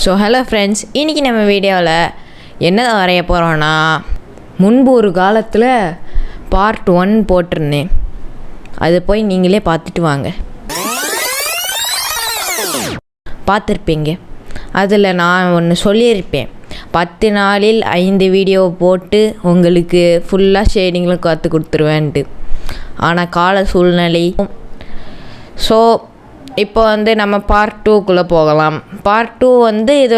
So hello friends, இன்றைக்கி நம்ம வீடியோவில் என்ன வரைய போகிறோன்னா, முன்பு ஒரு காலத்தில் பார்ட் 1 போட்டிருந்தேன். அது போய் நீங்களே பார்த்துட்டு வாங்க, பார்த்துருப்பீங்க. அதில் நான் ஒன்று சொல்லியிருப்பேன், 10 நாளில் 5 வீடியோ போட்டு உங்களுக்கு ஃபுல்லாக ஷேடிங்களும் கற்றுக் கொடுத்துருவேன்ட்டு. ஆனால் கால சூழ்நிலை. ஸோ இப்போ நம்ம பார்ட் 2க்குள்ளே போகலாம். பார்ட் 2 இது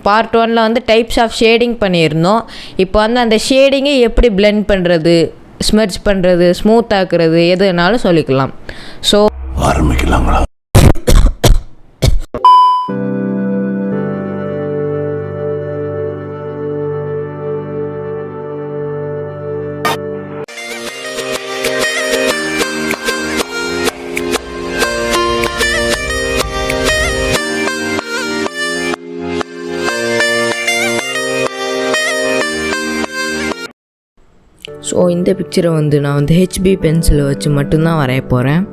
பார்ட் 1ல் டைப்ஸ் ஆஃப் ஷேடிங் பண்ணியிருந்தோம். இப்போ அந்த ஷேடிங்கை எப்படி பிளெண்ட் பண்ணுறது, ஸ்மர்ஜ் பண்ணுறது, ஸ்மூத் ஆக்குறது, எதுனாலும் சொல்லிக்கலாம். ஸோ ஆரம்பிக்கலாங்களா? ஸோ இந்த பிக்சரை நான் ஹெச்பி பென்சிலை வச்சு மட்டும்தான் வரைய போகிறேன்.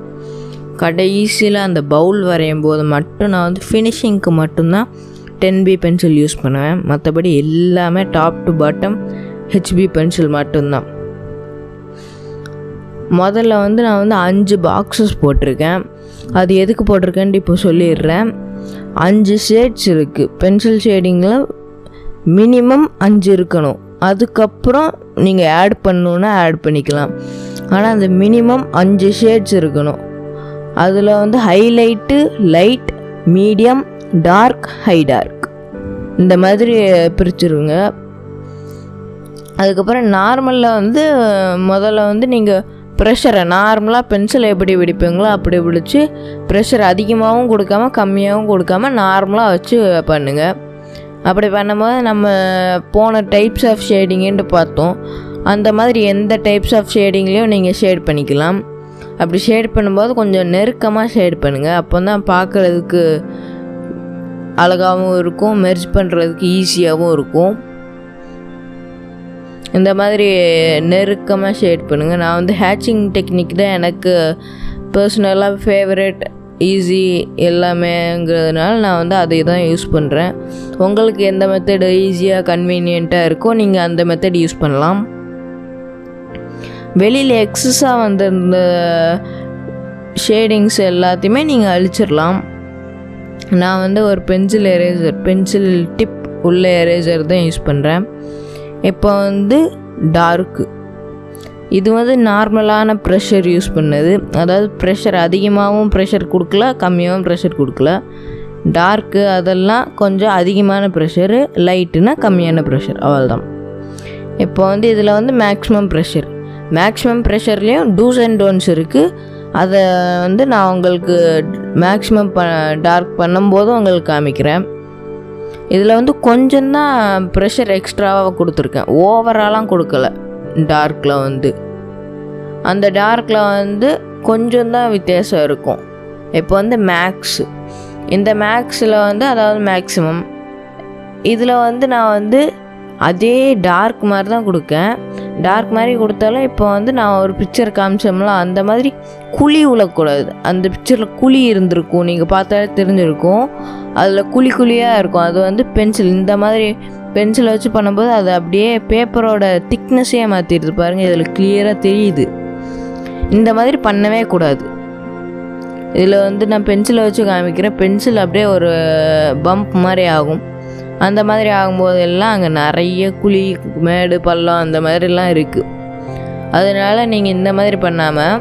கடைசியில் அந்த பவுல் வரையும் போது மட்டும் நான் ஃபினிஷிங்க்கு மட்டும்தான் 10B பென்சில் யூஸ் பண்ணுவேன். மற்றபடி எல்லாமே top to bottom HP pencil மட்டும்தான். முதல்ல நான் 5 பாக்ஸஸ் போட்டிருக்கேன். அது எதுக்கு போட்டிருக்கேன்ட்டு இப்போ சொல்லிடுறேன். 5 ஷேட்ஸ் இருக்குது. பென்சில் ஷேடிங்கில் மினிமம் 5 இருக்கணும். அதுக்கப்புறம் நீங்கள் ஆட் பண்ணணுன்னா ஆட் பண்ணிக்கலாம். ஆனால் அந்த மினிமம் 5 ஷேட்ஸ் இருக்கணும். அதில் highlight, light, medium, dark, high dark, இந்த மாதிரி பிரிச்சுருங்க. அதுக்கப்புறம் நார்மலில் முதல்ல நீங்கள் ப்ரெஷரை நார்மலாக பென்சிலை எப்படி பிடிப்பீங்களோ அப்படி பிடிச்சி ப்ரெஷர் அதிகமாகவும் கொடுக்காமல் கம்மியாகவும் கொடுக்காமல் நார்மலாக வச்சு பண்ணுங்கள். அப்படி பண்ணும்போது நம்ம போன டைப்ஸ் ஆஃப் ஷேடிங்குன்ட்டு பார்த்தோம். அந்த மாதிரி எந்த டைப்ஸ் ஆஃப் ஷேடிங்லேயும் நீங்கள் ஷேட் பண்ணிக்கலாம். அப்படி ஷேட் பண்ணும்போது கொஞ்சம் நெருக்கமாக ஷேட் பண்ணுங்கள். அப்போ தான் பார்க்குறதுக்கு அழகாகவும் இருக்கும், மெர்ஜ் பண்ணுறதுக்கு ஈஸியாகவும் இருக்கும். இந்த மாதிரி நெருக்கமாக ஷேட் பண்ணுங்கள். நான் ஹேட்சிங் டெக்னிக் தான் எனக்கு பர்சனலாக ஃபேவரட், ஈஸி எல்லாமேங்கிறதுனால நான் அதை தான் யூஸ் பண்ணுறேன். உங்களுக்கு எந்த மெத்தடு ஈஸியாக கன்வீனியண்ட்டாக இருக்கோ நீங்கள் அந்த மெத்தட் யூஸ் பண்ணலாம். வெளியில் எக்ஸஸாக இந்த ஷேடிங்ஸ் எல்லாத்தையுமே நீங்கள் அழிச்சிடலாம். நான் ஒரு பென்சில் டிப் உள்ள எரேசர் தான் யூஸ் பண்ணுறேன். இப்போ டார்க்கு, இது நார்மலான ப்ரெஷர் யூஸ் பண்ணது. அதாவது ப்ரெஷர் அதிகமாகவும் ப்ரெஷர் கொடுக்கல, கம்மியாகவும் ப்ரெஷர் கொடுக்கல. டார்க்கு அதெல்லாம் கொஞ்சம் அதிகமான ப்ரெஷரு, லைட்டுனா கம்மியான ப்ரெஷர், அவ்வளோதான். இப்போ இதில் மேக்ஸிமம் ப்ரெஷர்லேயும் டூஸ் அண்ட் டோன்ஸ் இருக்குது. அதை நான் உங்களுக்கு மேக்ஸிமம் டார்க் பண்ணும்போது உங்களுக்கு காமிக்கிறேன். இதில் கொஞ்சம்தான் ப்ரெஷர் எக்ஸ்ட்ராவாக கொடுத்துருக்கேன், ஓவராலாம் கொடுக்கல. டார்க்கில் அந்த டார்க்கில் கொஞ்சம் தான் வித்தியாசம் இருக்கும். இப்போ மேக்ஸு, இந்த மேக்ஸில் அதாவது மேக்ஸிமம் இதில் நான் அதே டார்க் மாதிரி தான் கொடுக்கேன். டார்க் மாதிரி கொடுத்தாலும் இப்போ நான் ஒரு பிக்சர் காமிச்சோம்ல, அந்த மாதிரி குழி விழக்கூடாது. அந்த பிக்சரில் குழி இருந்திருக்கும், நீங்கள் பார்த்தாலே தெரிஞ்சிருக்கும். அதில் குழியாக இருக்கும். அது பென்சில் இந்த மாதிரி பென்சிலை வச்சு பண்ணும்போது அது அப்படியே பேப்பரோட திக்னஸே மாற்றிடுது. பாருங்கள், இதில் கிளியராக தெரியுது. இந்த மாதிரி பண்ணவே கூடாது. இதில் நான் பென்சிலை வச்சு காமிக்கிறேன். பென்சில் அப்படியே ஒரு பம்ப் மாதிரி ஆகும். அந்த மாதிரி ஆகும்போது எல்லாம் அங்கே நிறைய குழி, மேடு, பள்ளம் அந்த மாதிரிலாம் இருக்குது. அதனால் நீங்கள் இந்த மாதிரி பண்ணாமல்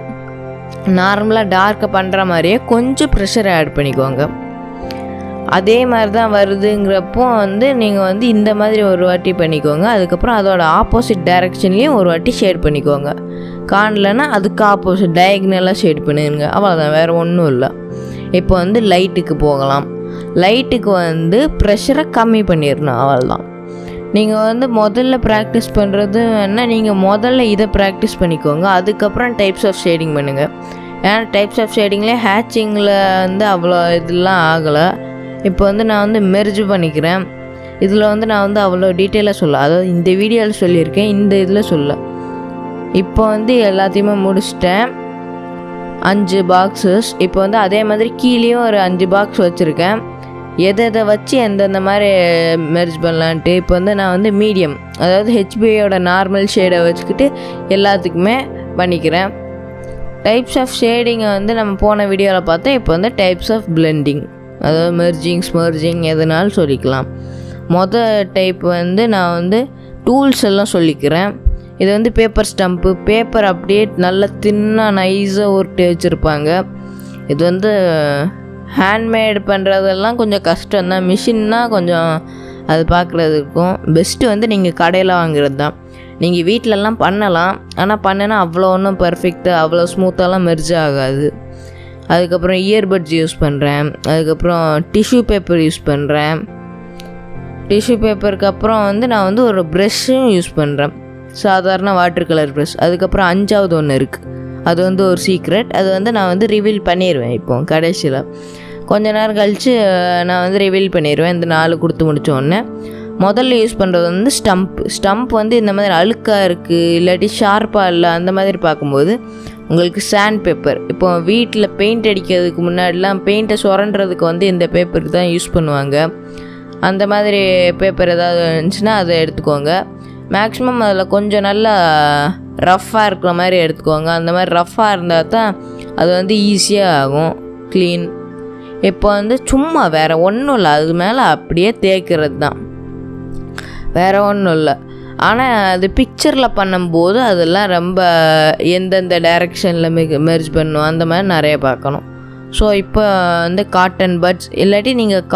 நார்மலாக டார்க்கை பண்ணுற மாதிரியே கொஞ்சம் ப்ரெஷரை ஆட் பண்ணிக்கோங்க. அதே மாதிரி தான் வருதுங்கிறப்போ நீங்கள் இந்த மாதிரி ஒரு வாட்டி பண்ணிக்கோங்க. அதுக்கப்புறம் அதோட ஆப்போசிட் டைரெக்ஷன்லேயும் ஒரு வாட்டி ஷேட் பண்ணிக்கோங்க. காணலைன்னா அதுக்கு ஆப்போசிட் டயக்னலாக ஷேட் பண்ணுங்க, அவ்வளோதான், வேறு ஒன்றும் இல்லை. இப்போ லைட்டுக்கு போகலாம். லைட்டுக்கு ப்ரெஷரை கம்மி பண்ணிடணும், அவ்வளோதான். நீங்கள் முதல்ல ப்ராக்டிஸ் பண்ணுறது என்ன, நீங்கள் முதல்ல இதை ப்ராக்டிஸ் பண்ணிக்கோங்க. அதுக்கப்புறம் டைப்ஸ் ஆஃப் ஷேடிங் பண்ணுங்கள். ஏன்னா டைப்ஸ் ஆஃப் ஷேடிங்லேயே ஹேட்சிங்கில் அவ்வளோ இதெல்லாம் ஆகலை. இப்போ நான் மெர்ஜ் பண்ணிக்கிறேன். இதில் நான் அவ்வளோ டீட்டெயிலாக சொல்ல, அதாவது இந்த வீடியோவில் சொல்லியிருக்கேன், இந்த இதில் சொல்ல. இப்போ எல்லாத்தையுமே முடிச்சிட்டேன். 5 பாக்ஸஸ். இப்போ அதே மாதிரி கீழேயும் ஒரு 5 பாக்ஸ் வச்சுருக்கேன். எதை வச்சு எந்தெந்த மாதிரி மெர்ஜ் பண்ணலான்ட்டு. இப்போ வந்து நான் வந்து மீடியம், அதாவது ஹெச்பியோட நார்மல் ஷேடை வச்சுக்கிட்டு எல்லாத்துக்குமே பண்ணிக்கிறேன். டைப்ஸ் ஆஃப் ஷேடிங்கை வந்து நம்ம போன வீடியோவில் பார்த்தோம். இப்போ வந்து டைப்ஸ் ஆஃப் பிளெண்டிங், அதாவது மெர்ஜிங் ஸ்மர்ஜிங் எதுனாலும் சொல்லிக்கலாம். டைப் வந்து நான் வந்து டூல்ஸ் எல்லாம் சொல்லிக்கிறேன். இது வந்து பேப்பர் ஸ்டம்ப்பு. பேப்பர் அப்படியே நல்லா தின்னாக நைஸாக உருட்டி வச்சுருப்பாங்க. இது வந்து ஹேண்ட்மேடு பண்ணுறதெல்லாம் கொஞ்சம் கஷ்டம்தான். மிஷின்னா கொஞ்சம் அது பார்க்குறதுக்கும் பெஸ்ட்டு வந்து நீங்கள் கடையில் வாங்குறது தான். நீங்கள் வீட்டிலலாம் பண்ணலாம், ஆனால் பண்ணினா அவ்வளோ ஒன்றும் பர்ஃபெக்டாக அவ்வளோ ஸ்மூத்தாலாம் மெர்ஜ் ஆகாது. அதுக்கப்புறம் இயர்பட்ஸ் யூஸ் பண்ணுறேன். அதுக்கப்புறம் டிஷ்யூ பேப்பர் யூஸ் பண்ணுறேன். டிஷ்யூ பேப்பருக்கு அப்புறம் வந்து நான் வந்து ஒரு ப்ரெஷ்ஷும் யூஸ் பண்ணுறேன், சாதாரண வாட்டர் கலர் ப்ரெஷ். அதுக்கப்புறம் 5வது ஒன்று இருக்குது, அது வந்து ஒரு சீக்ரெட். அது வந்து நான் வந்து ரிவீல் பண்ணிடுவேன். இப்போ கடைசியில் கொஞ்ச நேரம் கழித்து நான் வந்து ரிவீல் பண்ணிடுவேன். இந்த 4 கொடுத்து முடித்தோடனே முதல்ல யூஸ் பண்ணுறது வந்து ஸ்டம்ப் வந்து இந்த மாதிரி அழுக்காக இருக்குது இல்லாட்டி ஷார்ப்பாக இல்லை அந்த மாதிரி பார்க்கும்போது உங்களுக்கு சாண்ட் பேப்பர். இப்போ வீட்டில் பெயிண்ட் அடிக்கிறதுக்கு முன்னாடிலாம் பெயிண்ட்டை சுரண்டுறதுக்கு வந்து இந்த பேப்பர் தான் யூஸ் பண்ணுவாங்க. அந்த மாதிரி பேப்பர் ஏதாவது இருந்துச்சுன்னா அதை எடுத்துக்கோங்க. மேக்ஸிமம் அதில் கொஞ்சம் நல்லா ரஃப்பாக இருக்கிற மாதிரி எடுத்துக்கோங்க. அந்த மாதிரி ரஃப்பாக இருந்தால் தான் அது வந்து ஈஸியாக ஆகும் க்ளீன். இப்போ வந்து சும்மா வேறு ஒன்றும் இல்லை, அது மேலே அப்படியே தேய்க்கிறது தான், வேறு ஒன்றும் இல்லை. ஆனால் அது பிக்சரில் பண்ணும்போது அதெல்லாம் ரொம்ப எந்தெந்த டைரெக்ஷனில் மெர்ஜ் பண்ணணும் அந்த மாதிரி நிறைய பார்க்கணும். ஸோ இப்போ வந்து காட்டன் பட்ஸ் இல்லாட்டி நீங்கள்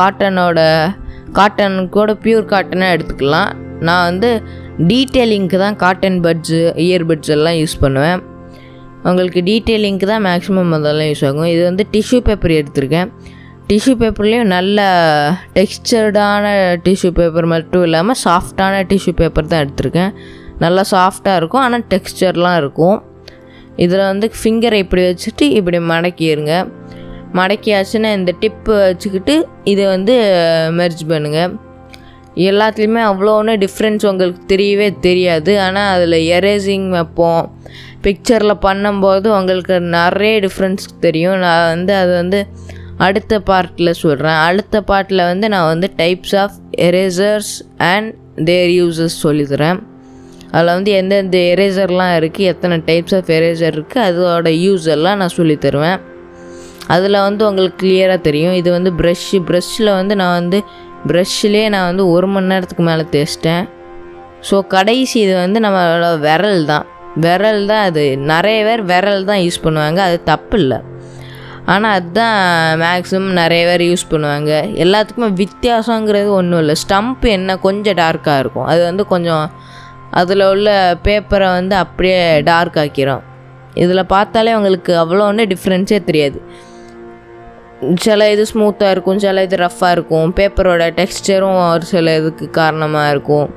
காட்டனுக்கூட பியூர் காட்டனாக எடுத்துக்கலாம். நான் வந்து டீட்டெயிலிங்க்கு தான் காட்டன் பட்ஸு இயர்பட்ஸ் எல்லாம் யூஸ் பண்ணுவேன். உங்களுக்கு டீட்டெயிலிங்க்கு தான் மேக்ஸிமம் அதெல்லாம் யூஸ் ஆகும். இது வந்து டிஷ்யூ பேப்பர் எடுத்திருக்கேன். டிஷ்யூ பேப்பர்லேயும் நல்ல டெக்ஸ்சர்டான டிஷ்யூ பேப்பர் மட்டும் இல்லாமல் சாஃப்டான டிஷ்யூ பேப்பர் தான் எடுத்திருக்கேன். நல்லா சாஃப்டாக இருக்கும், ஆனால் டெக்ஸ்சர்லாம் இருக்கும். இதில் வந்து ஃபிங்கரை இப்படி வச்சுட்டு இப்படி மடக்கிடுங்க. மடக்கியாச்சுன்னா இந்த டிப்பு வச்சுக்கிட்டு இதை வந்து மெர்ஜ் பண்ணுங்கள். எல்லாத்துலேயுமே அவ்வளோ ஒன்றும் டிஃப்ரென்ஸ் உங்களுக்கு தெரியவே தெரியாது. ஆனால் அதில் எரேசிங் வைப்போம், பிக்சரில் பண்ணும்போது உங்களுக்கு நிறைய டிஃப்ரென்ஸ் தெரியும். நான் வந்து அது வந்து அடுத்த பார்ட்டில் சொல்கிறேன். அடுத்த பார்ட்டில் வந்து நான் வந்து types of erasers and their uses சொல்லித்தரேன். அதில் வந்து எந்தெந்த எரேசர்லாம் இருக்குது, எத்தனை டைப்ஸ் ஆஃப் எரேசர் இருக்குது, அதோட யூஸ் எல்லாம் நான் சொல்லித்தருவேன். அதில் வந்து உங்களுக்கு கிளியராக தெரியும். இது வந்து ப்ரஷ்ஷில் வந்து நான் வந்து ப்ரஷ்லேயே நான் வந்து 1 மணி நேரத்துக்கு மேலே தேய்ச்சிட்டேன். ஸோ கடைசி இது வந்து நம்மளோட விரல் தான். அது நிறைய பேர் விரல் தான் யூஸ் பண்ணுவாங்க, அது தப்பு இல்லை. ஆனால் அதுதான் மேக்ஸிமம் நிறைய பேர் யூஸ் பண்ணுவாங்க. எல்லாத்துக்குமே வித்தியாசங்கிறது ஒன்றும் இல்லை. ஸ்டம்ப் என்ன கொஞ்சம் டார்க்காக இருக்கும், அது வந்து கொஞ்சம் அதில் உள்ள பேப்பரை வந்து அப்படியே டார்க் ஆக்கிரும். இதில் பார்த்தாலே உங்களுக்கு அவ்வளோ ஒன்றும் டிஃப்ரென்ஸே தெரியாது. சில இது ஸ்மூத்தாக இருக்கும், சில இது ரஃப்பாக இருக்கும். பேப்பரோட டெக்ஸ்டரும் ஒரு சில இதுக்கு காரணமாக இருக்கும்.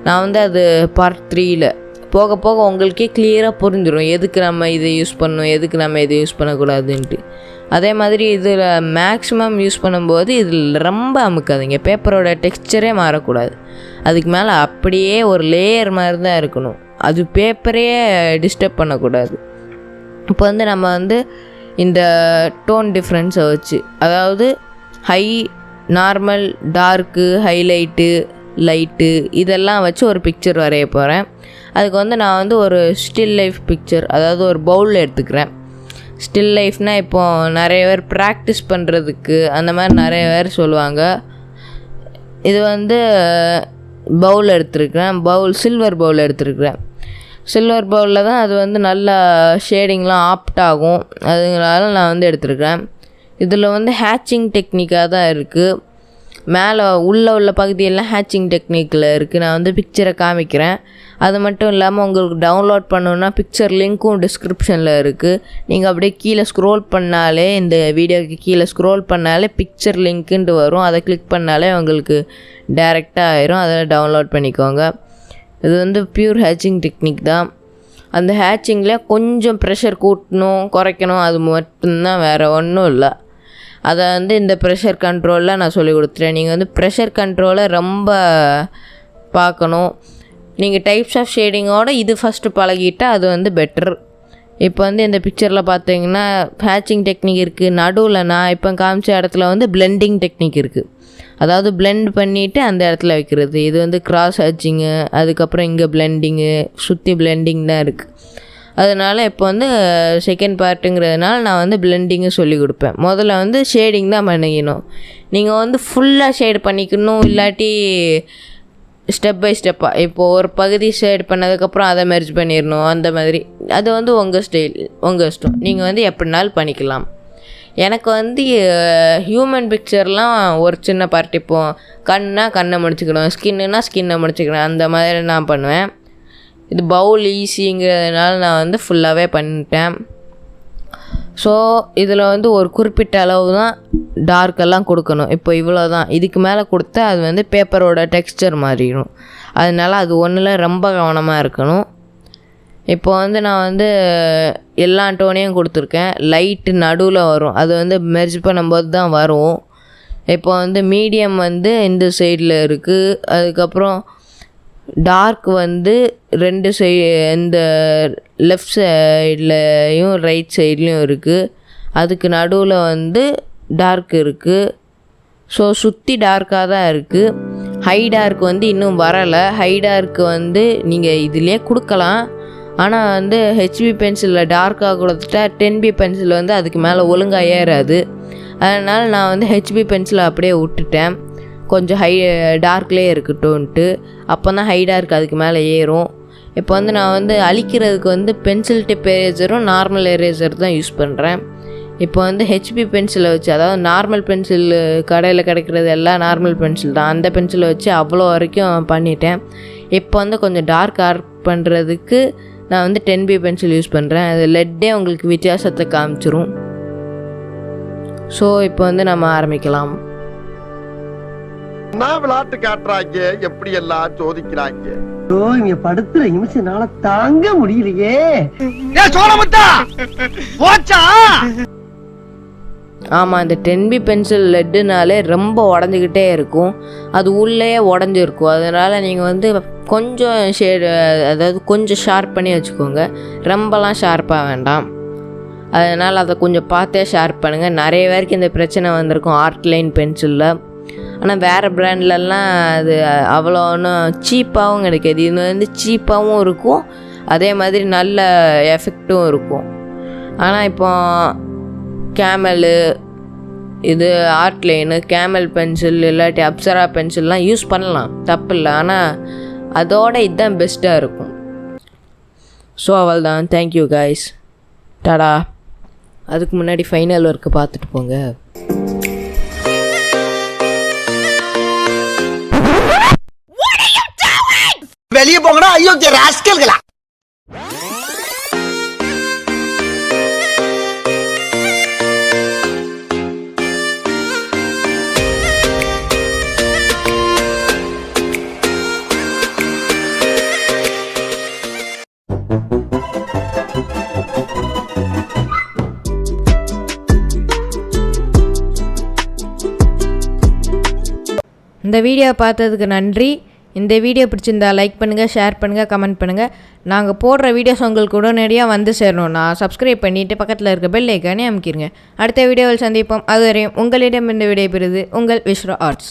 நான் வந்து அது பார்ட் 3ல் போக போக உங்களுக்கே கிளியராக புரிஞ்சிடும் எதுக்கு நம்ம இதை யூஸ் பண்ணணும், எதுக்கு நம்ம இதை யூஸ் பண்ணக்கூடாதுன்ட்டு. அதே மாதிரி இதில் மேக்ஸிமம் யூஸ் பண்ணும்போது இதில் ரொம்ப அமுக்காதீங்க. பேப்பரோட டெக்ஸ்சரே மாறக்கூடாது. அதுக்கு மேலே அப்படியே ஒரு லேயர் மாதிரி தான் இருக்கணும். அது பேப்பரே டிஸ்டர்ப் பண்ணக்கூடாது. இப்போ வந்து நம்ம வந்து இந்த டோன் டிஃப்ரென்ஸை வச்சு, அதாவது high, normal, dark, highlight, light இதெல்லாம் வச்சு ஒரு பிக்சர் வரைய போகிறேன். அதுக்கு வந்து நான் வந்து ஒரு ஸ்டில் லைஃப் பிக்சர், அதாவது ஒரு பவுல் எடுத்துக்கிறேன். ஸ்டில் லைஃப்னால் இப்போது நிறைய பேர் ப்ராக்டிஸ் பண்ணுறதுக்கு அந்த மாதிரி நிறைய பேர் சொல்லுவாங்க. இது வந்து பவுல் எடுத்துருக்கிறேன், சில்வர் பவுல் எடுத்துருக்கிறேன். சில்வர் பவுலில் தான் அது வந்து நல்லா ஷேடிங்லாம் ஆப்ட் ஆகும், அதுங்களால நான் வந்து எடுத்துருக்கிறேன். இதில் வந்து ஹேட்சிங் டெக்னிக்காக தான் இருக்குது. மேலே உள்ள பகுதியெல்லாம் ஹேட்சிங் டெக்னிக்கில் இருக்குது. நான் வந்து பிக்சரை காமிக்கிறேன். அது மட்டும் இல்லாமல் உங்களுக்கு டவுன்லோட் பண்ணணுன்னா பிக்சர் லிங்க்கும் டிஸ்கிரிப்ஷனில் இருக்குது. நீங்கள் அப்படியே கீழே ஸ்க்ரோல் பண்ணாலே, இந்த வீடியோக்கு கீழே ஸ்க்ரோல் பண்ணாலே பிக்சர் லிங்க்குன்ட்டு வரும். அதை கிளிக் பண்ணாலே உங்களுக்கு டைரெக்டாக ஆயிரும். அதில் டவுன்லோட் பண்ணிக்கோங்க. இது வந்து பியூர் ஹேட்சிங் டெக்னிக் தான். அந்த ஹேட்சிங்கில் கொஞ்சம் ப்ரெஷர் கூட்டணும் குறைக்கணும், அது மட்டும்தான், வேறு ஒன்றும் இல்லை. அதை வந்து இந்த ப்ரெஷர் கண்ட்ரோலில் நான் சொல்லி கொடுத்துட்டேன். நீங்கள் வந்து ப்ரெஷர் கண்ட்ரோலை ரொம்ப பார்க்கணும். நீங்கள் டைப்ஸ் ஆஃப் ஷேடிங்கோடு இது ஃபஸ்ட்டு பழகிட்டால் அது வந்து பெட்டர். இப்போ வந்து இந்த பிக்சரில் பார்த்தீங்கன்னா ஹேட்சிங் டெக்னிக் இருக்குது. நடுவில் நான் இப்போ காமிச்ச இடத்துல வந்து பிளெண்டிங் டெக்னிக் இருக்குது. அதாவது பிளெண்ட் பண்ணிவிட்டு அந்த இடத்துல வைக்கிறது. இது வந்து கிராஸ் ஹேட்சிங்கு, அதுக்கப்புறம் இங்கே பிளெண்டிங்கு, சுற்றி பிளெண்டிங் தான் இருக்குது. அதனால் இப்போ வந்து செகண்ட் பார்ட்டுங்கிறதுனால நான் வந்து பிளெண்டிங்கு சொல்லி கொடுப்பேன். முதல்ல வந்து ஷேடிங் தான் பண்ணிக்கணும். நீங்கள் வந்து ஃபுல்லாக ஷேட் பண்ணிக்கணும், இல்லாட்டி ஸ்டெப் பை ஸ்டெப்பாக இப்போது ஒரு பகுதி ஷேட் பண்ணதுக்கப்புறம் அதை மெர்ஜ் பண்ணிடணும், அந்த மாதிரி. அது வந்து உங்கள் ஸ்டைல், உங்கள் இஷ்டம். நீங்கள் வந்து எப்படினாலும் பண்ணிக்கலாம். எனக்கு வந்து ஹியூமன் பிக்சர்லாம் ஒரு சின்ன பார்ட், இப்போது கண்ணை முடிச்சுக்கணும், ஸ்கின்னை முடிச்சுக்கணும், அந்த மாதிரி நான் பண்ணுவேன். இது பவுல் ஈஸிங்கிறதுனால நான் வந்து ஃபுல்லாகவே பண்ணிட்டேன். ஸோ இதில் வந்து ஒரு குறிப்பிட்ட அளவு தான் டார்க்கெல்லாம் கொடுக்கணும். இப்போ இவ்வளோ தான், இதுக்கு மேலே கொடுத்தா அது வந்து பேப்பரோட டெக்ஸ்சர் மாறிடும். அதனால் அது ஒன்றில் ரொம்ப கவனமாக இருக்கணும். இப்போ வந்து நான் வந்து எல்லா டோனையும் கொடுத்துருக்கேன். லைட்டு நடுவில் வரும், அது வந்து மெர்ஜ் பண்ணும்போது தான் வரும். இப்போ வந்து மீடியம் வந்து இந்த சைடில் இருக்குது. அதுக்கப்புறம் டார்க் வந்து ரெண்டு இந்த லெஃப்ட் சைட்லேயும் ரைட் சைட்லேயும் இருக்குது. அதுக்கு நடுவில் வந்து டார்க் இருக்குது. ஸோ சுற்றி டார்க்காக தான் இருக்குது. ஹை டார்க் வந்து இன்னும் வரலை. ஹை டார்க் வந்து நீங்கள் இதிலே கொடுக்கலாம். ஆனால் வந்து ஹெச்பி பென்சிலில் டார்க்காக கொடுத்துட்டா 10B பென்சில் வந்து அதுக்கு மேலே ஒழுங்காக ஏறாது. அதனால் நான் வந்து ஹெச்பி பென்சிலை அப்படியே விட்டுட்டேன். கொஞ்சம் டார்க்லேயே இருக்கட்டும்ன்ட்டு. அப்போ தான் ஹை டார்க் அதுக்கு மேலே ஏறும். இப்போ வந்து நான் வந்து அழிக்கிறதுக்கு வந்து பென்சில் டிப் எரேசரும் நார்மல் எரேசர் தான் யூஸ் பண்ணுறேன். இப்போ வந்து ஹெச்பி பென்சிலை வச்சு, அதாவது நார்மல் பென்சில் கடையில் கிடைக்கிறது எல்லாம் நார்மல் பென்சில் தான், அந்த பென்சிலை வச்சு அவ்வளோ வரைக்கும் பண்ணிட்டேன். இப்போ வந்து கொஞ்சம் டார்க் ஆர்ட் பண்ணுறதுக்கு நான் வந்து 10B பென்சில் யூஸ் பண்ணுறேன். அது லெட்டே உங்களுக்கு வித்தியாசத்தை காமிச்சிரும். ஸோ இப்போ வந்து நம்ம ஆரம்பிக்கலாம். விளையாட்டு காட்டுறாங்க, எப்படி எல்லாம் சோதிக்கிறாங்க. இங்க படுத்துற நிமிஷம்னால தாங்க முடியலையே. ஆமாம், இந்த 10B பென்சில் லெட்டுனாலே ரொம்ப உடஞ்சிக்கிட்டே இருக்கும். அது உள்ளே உடஞ்சிருக்கும். அதனால் நீங்கள் வந்து கொஞ்சம் ஷேடு, அதாவது கொஞ்சம் ஷார்ப் பண்ணி வச்சுக்கோங்க. ரொம்பலாம் ஷார்ப்பாக வேண்டாம். அதனால் அதை கொஞ்சம் பார்த்தே ஷார்ப் பண்ணுங்கள். நிறைய பேருக்கு இந்த பிரச்சனை வந்திருக்கும் ஆர்ட் லைன் பென்சிலில். ஆனால் வேறு பிராண்ட்லலாம் அது அவ்வளோ ஒன்றும் சீப்பாகவும் கிடைக்காது. இது வந்து சீப்பாகவும் இருக்கும், அதே மாதிரி நல்ல எஃபெக்டும் இருக்கும். ஆனால் இப்போ கேமலு, இது ஆர்ட் லைனு, கேமல் பென்சில் இல்லாட்டி அப்சரா பென்சில்லாம் யூஸ் பண்ணலாம், தப்பு இல்லை. ஆனால் அதோட இதுதான் பெஸ்ட்டாக இருக்கும். ஸோ அவள் தான். Thank you guys, Tata. அதுக்கு முன்னாடி ஃபைனல் ஒர்க்கு பார்த்துட்டு போங்க. வெளியே போங்கடா, ஐயோ ராஸ்கல்களா. இந்த வீடியோ பார்த்ததுக்கு நன்றி. இந்த வீடியோ பிடிச்சிருந்தா லைக் பண்ணுங்கள், ஷேர் பண்ணுங்கள், கமெண்ட் பண்ணுங்கள். நாங்கள் போடுற வீடியோஸ் உங்களுக்கு உடனடியாக வந்து சேரணும்னா சப்ஸ்கிரைப் பண்ணிவிட்டு பக்கத்தில் இருக்க பெல் ஐக்கானே அமுக்கிடுங்க. அடுத்த வீடியோவில் சந்திப்போம். அதுவரையும் உங்களிடம் இந்த விடைபெறுது உங்கள் விஷ்ரோ ஆர்ட்ஸ்.